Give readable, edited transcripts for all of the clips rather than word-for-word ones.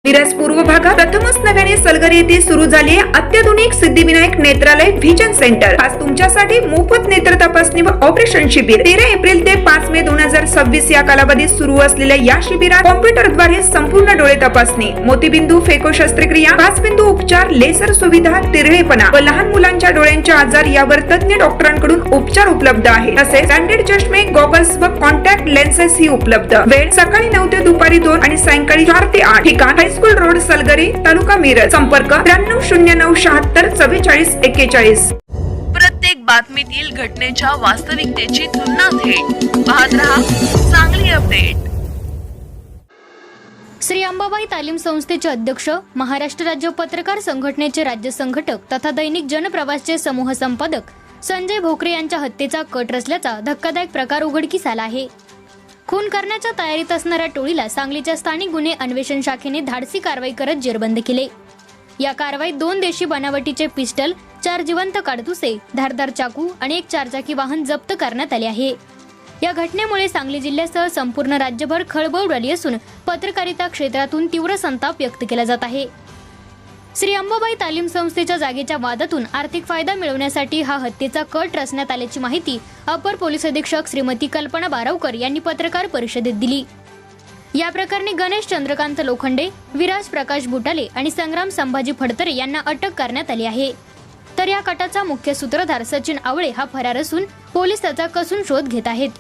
मिरज पूर्व भागात प्रथमच नव्याने सलगरी येथे सुरू झाली अत्याधुनिक सिद्धिविनायक नेत्रालय व्हिजन सेंटर। आज तुमच्यासाठी मोफत नेत्र तपासणी व ऑपरेशन शिबिर 13 एप्रिल ते 5 मे 2026 या कालावधीत सुरू असलेल्या या शिबिरात कॉम्प्युटरद्वारे संपूर्ण डोळे तपासणी, मोतीबिंदू फेको शस्त्रक्रिया, 5 बिंदू उपचार, लेसर सुविधा, तिरळेपणा व लहान मुलांच्या डोळ्यांचे आजार यावर तज्ञ डॉक्टरांकडून उपचार उपलब्ध आहे। तसेच ब्रँडेड चष्मे, गॉगल्स व कॉन्टॅक्ट लेन्सेस ही उपलब्ध। वेळ सकाळी 9 ते दुपारी 2 आणि सायंकाळी 4 ते 8। ठिकाण हायस्कूल रोड, सलगरी, तालुका मिरज। संपर्क 9309764441। प्रत्येक बातमीतील घटनेच्या वास्तविकतेची तुलना थेट पाहत रहा चांगली अपडेट। श्री अंबाबाई तालीम संस्थेचे अध्यक्ष, महाराष्ट्र राज्य पत्रकार संघटनेचे राज्य संघटक तथा दैनिक जनप्रवासचे समूह संपादक संजय भोकरे यांच्या हत्येचा कट रचल्याचा धक्कादायक प्रकार उघडकीस आला आहे। खून करण्याच्या तयारीत असणाऱ्या टोळीला सांगलीच्या स्थानिक गुन्हे अन्वेषण शाखेने धाडसी कारवाई करत जेरबंद केले। या कारवाईत 2 देशी बनावटीचे पिस्टल, 4 जिवंत काडतुसे, धारदार चाकू आणि 1 चारचाकी वाहन जप्त करण्यात आले आहे। या घटनेमुळे सांगली जिल्ह्यासह संपूर्ण राज्यभर खळबळ उडाली असून पत्रकारिता क्षेत्रातून तीव्र संताप व्यक्त केला जात आहे। श्री अंबाबाई तालीम संस्थेच्या जागेच्या वादातून आर्थिक फायदा मिळवण्यासाठी हा हत्येचा कट रचण्यात आल्याची माहिती अपर पोलीस अधीक्षक श्रीमती कल्पना बारावकर यांनी पत्रकार परिषदेत दिली। या प्रकरणी गणेश चंद्रकांत लोखंडे, विराज प्रकाश बुटाले आणि संग्राम संभाजी फडतरे यांना अटक करण्यात आली आहे। तर या कटाचा मुख्य सूत्रधार सचिन आवळे हा फरार असून पोलीस त्याचा कसून शोध घेत आहेत।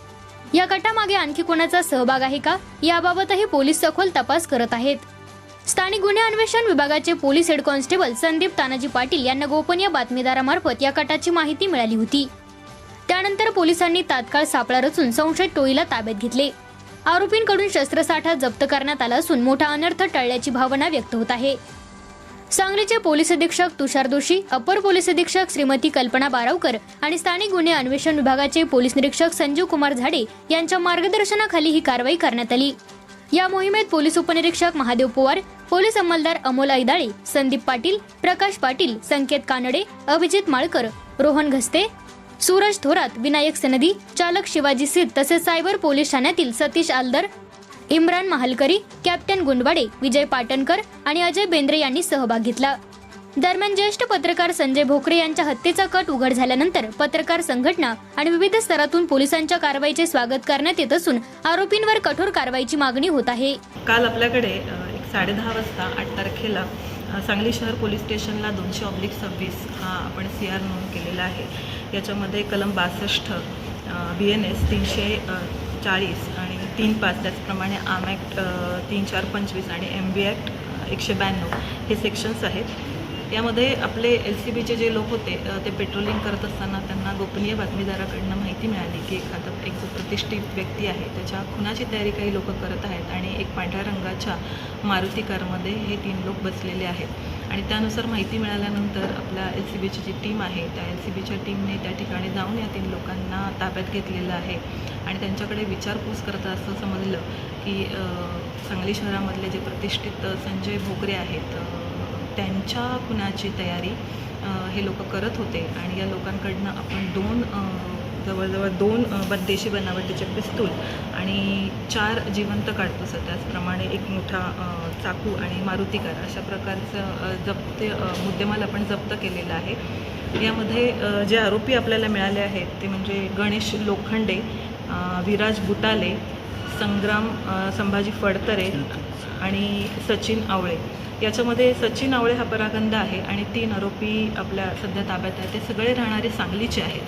या कटामागे आणखी कोणाचा सहभाग आहे का याबाबतही पोलीस सखोल तपास करत आहेत। स्थानिक गुन्हे अन्वेषण विभागाचे police head constable Sandeep Tanaji Patil यांना गोपनीय बातमीदारामार्फत या कटाची माहिती मिळाली होती। त्यानंतर पोलिसांनी तात्काळ सापळा रचून संशयित टोळीला ताब्यात घेतले। आरोपींकडून शस्त्रसाठा जप्त करण्यात आला असून मोठा अनर्थ टळल्याची भावना व्यक्त होत आहे। सांगलीचे पोलीस अधीक्षक तुषार दोशी, अपर पोलीस अधीक्षक श्रीमती कल्पना बारावकर आणि स्थानिक गुन्हे अन्वेषण विभागाचे पोलीस निरीक्षक संजीव कुमार झाडे यांच्या मार्गदर्शनाखाली ही कारवाई करण्यात आली। या मोहिमेत पोलीस उपनिरीक्षक महादेव पवार, पोलीस अंमलदार अमोल ऐदाळे, संदीप पाटील, प्रकाश पाटील, संकेत कानडे, अभिजित माळकर, रोहन घस्ते, सूरज थोरात, विनायक सनदी, चालक शिवाजी सिद्ध तसेच सायबर पोलीस ठाण्यातील सतीश आलदर, इम्रान महालकरी, कॅप्टन गुंडवाडे, विजय पाटणकर आणि अजय बेंद्रे यांनी सहभाग घेतला। दरम्यान ज्येष्ठ पत्रकार संजय भोकरे यांच्या हत्येचा कट उघड झाल्यानंतर पत्रकार संघटना आणि विविध स्तरातून पोलिसांच्या कारवाईचे स्वागत करण्यात येत असून आरोपींवर कठोर कारवाईची मागणी होत आहे। काल आपल्याकडे 10:30 वाजता 8 तारखेला सांगली शहर पोलीस स्टेशनला 200/26 हा आपण CR नोंद केलेला आहे। याच्यामध्ये कलम 62 BNS 340 आणि 3.5 त्याचप्रमाणे आर्म ॲक्ट 3/4/25 आणि MB ॲक्ट 192 हे सेक्शन्स आहेत। यामध्ये आपले LCBचे जे लोक होते ते पेट्रोलिंग करत असताना त्यांना गोपनीय बातमीदाराकडनं माहिती मिळाली की एक जो प्रतिष्ठित व्यक्ती आहे त्याच्या खुनाची तयारी काही लोक करत आहेत आणि एक पांढऱ्या रंगाच्या मारुती कारमध्ये हे 3 लोक बसलेले आहेत। आणि त्यानुसार माहिती मिळाल्यानंतर आपल्या LCBची जी टीम आहे त्या LCBच्या टीमने त्या ठिकाणी जाऊन या 3 लोकांना ताब्यात घेतलेलं आहे आणि त्यांच्याकडे विचारपूस करता असं समजलं की सांगली शहरामधले जे प्रतिष्ठित संजय भोकरे आहेत त्यांच्या खुनाची तयारी हे लोक करत होते आणि या लोकांकडनं आपण जवळजवळ 2 देशी बनावटीचे पिस्तूल आणि 4 जिवंत काडतुसं, त्याचप्रमाणे एक मोठा चाकू आणि मारुती कार अशा प्रकारचं मुद्देमाल आपण जप्त केलेला आहे। यामध्ये जे आरोपी आपल्याला मिळाले आहेत ते म्हणजे गणेश लोखंडे, विराज बुटाले, संग्राम संभाजी फडतरे आणि सचिन आवळे। याच्यामध्ये सचिन आवळे हा परागंद आहे आणि 3 आरोपी आपल्या सध्या ताब्यात आहेत। ते सगळे राहणारे सांगलीचे आहेत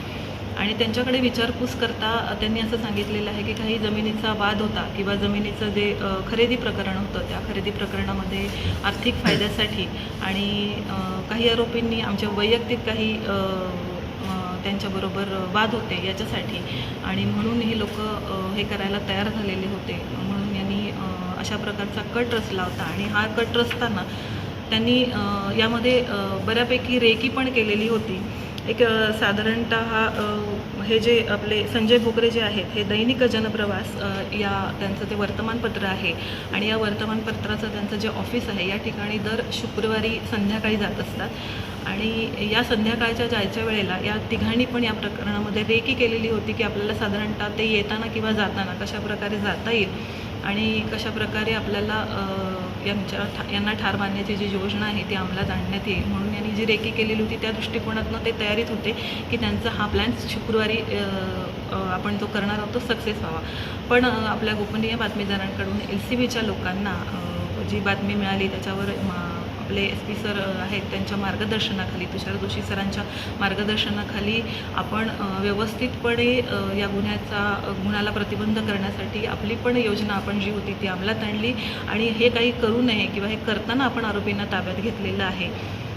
आणि त्यांच्याकडे विचारपूस करता त्यांनी असं सांगितलेलं आहे की काही जमिनीचा वाद होता किंवा जमिनीचं जे खरेदी प्रकरण होतं त्या खरेदी प्रकरणामध्ये आर्थिक फायद्यासाठी आणि काही आरोपींनी आमच्या वैयक्तिक काही त्यांच्याबरोबर वाद होते याच्यासाठी आणि म्हणून हे लोक हे करायला तयार झालेले होते। म्हणून यांनी अशा प्रकारचा कट रचला होता आणि हा कट रचताना त्यांनी यामध्ये बऱ्यापैकी रेकी पण केलेली होती। एक साधारणतः हे जे आपले संजय भोकरे जे आहेत हे दैनिक जनप्रवास या त्यांचं ते वर्तमानपत्र आहे आणि या वर्तमानपत्राचं त्यांचं जे ऑफिस आहे या ठिकाणी दर शुक्रवारी संध्याकाळी जात असतात आणि या संध्याकाळच्या जायच्या वेळेला या तिघांनी पण या प्रकरणामध्ये रेकी केलेली होती की आपल्याला साधारणतः ते येताना किंवा जाताना कशा प्रकारे जाता येईल आणि कशा प्रकारे आपल्याला यांना ठार मारण्याची जी योजना आहे ती अंमलात आणण्यात येईल म्हणून यांनी जी रेकी केलेली होती त्या दृष्टिकोनातून ते तयारीत होते की त्यांचा हा प्लॅन शुक्रवारी आपण जो करणार आहोत तो सक्सेस व्हावा. पण आपल्या गोपनीय बातमीदारांकडून LCBच्या लोकांना जी बातमी मिळाली त्याच्यावर आपले SP सर आहेत त्यांच्या मार्गदर्शनाखाली, तुषार जोशी सरांच्या मार्गदर्शनाखाली आपण व्यवस्थितपणे या गुन्ह्याला प्रतिबंध करण्यासाठी आपली पण योजना आपण जी होती ती अंमलात आणली आणि हे काही करू नये किंवा हे करताना आपण आरोपींना ताब्यात घेतलेलं आहे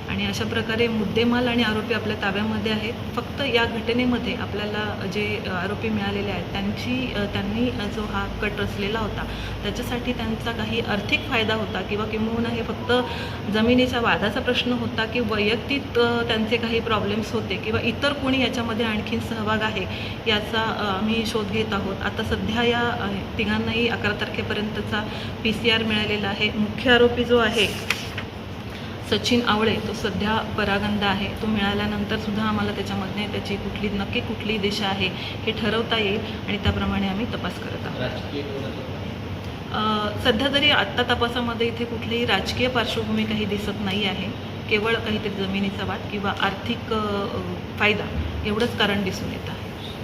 आणि अशा प्रकारे मुद्देमाल आणि आरोपी आपल्या ताब्यामध्ये आहेत. फक्त या घटनेमध्ये आपल्याला जे आरोपी मिळालेले आहेत त्यांनी जो हा कट रचलेला होता त्याच्यासाठी त्यांचा काही आर्थिक फायदा होता किंवा किंबहुना हे फक्त जमिनीच्या वादाचा प्रश्न होता की वैयक्तिक त्यांचे काही प्रॉब्लेम्स होते किंवा इतर कोणी याच्यामध्ये आणखीन सहभाग आहे याचा आम्ही शोध घेत आहोत. आता सध्या या तिघांनाही 11 तारखेपर्यंतचा PCR मिळालेला आहे. मुख्य आरोपी जो आहे सचिन आवळे तो सध्या परागंदा आहे. तो मिळाल्यानंतर सुद्धा आम्हाला त्याच्यामध्ये त्याची नक्की कुठली दिशा आहे हे ठरवता येईल आणि त्याप्रमाणे आम्ही तपास करत आहोत. सध्या तरी आत्ता तपासामध्ये इथे कुठलीही राजकीय पार्श्वभूमी काही दिसत नाही आहे. केवळ काहीतरी जमिनीचा वाद किंवा आर्थिक फायदा एवढंच कारण दिसून येत आहे.